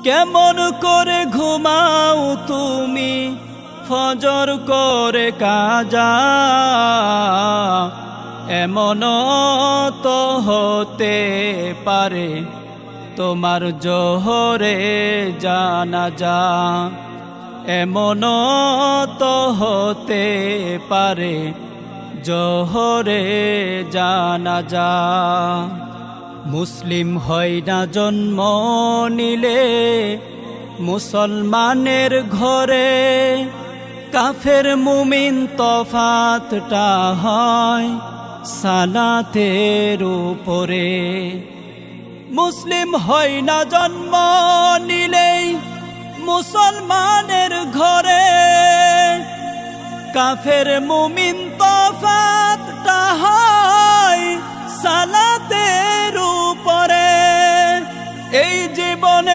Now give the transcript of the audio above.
কেমন করে ঘুমাও তুমি ফজর করে কাজা, এমন তো হতে পারে তোমার জোহরে জানাজা, এমন তো হতে পারে জোহরে জানাজা। মুসলিম হয় না জন্ম নিলে মুসলমানের ঘরে, কাফের মুমিন তফাতটা হয় সালাতের উপরে। মুসলিম হয় না জন্ম নিলেই মুসলমানের ঘরে, কাফের মুমিন তফাতটা হয় সালাতের উপরে। এই জীবনে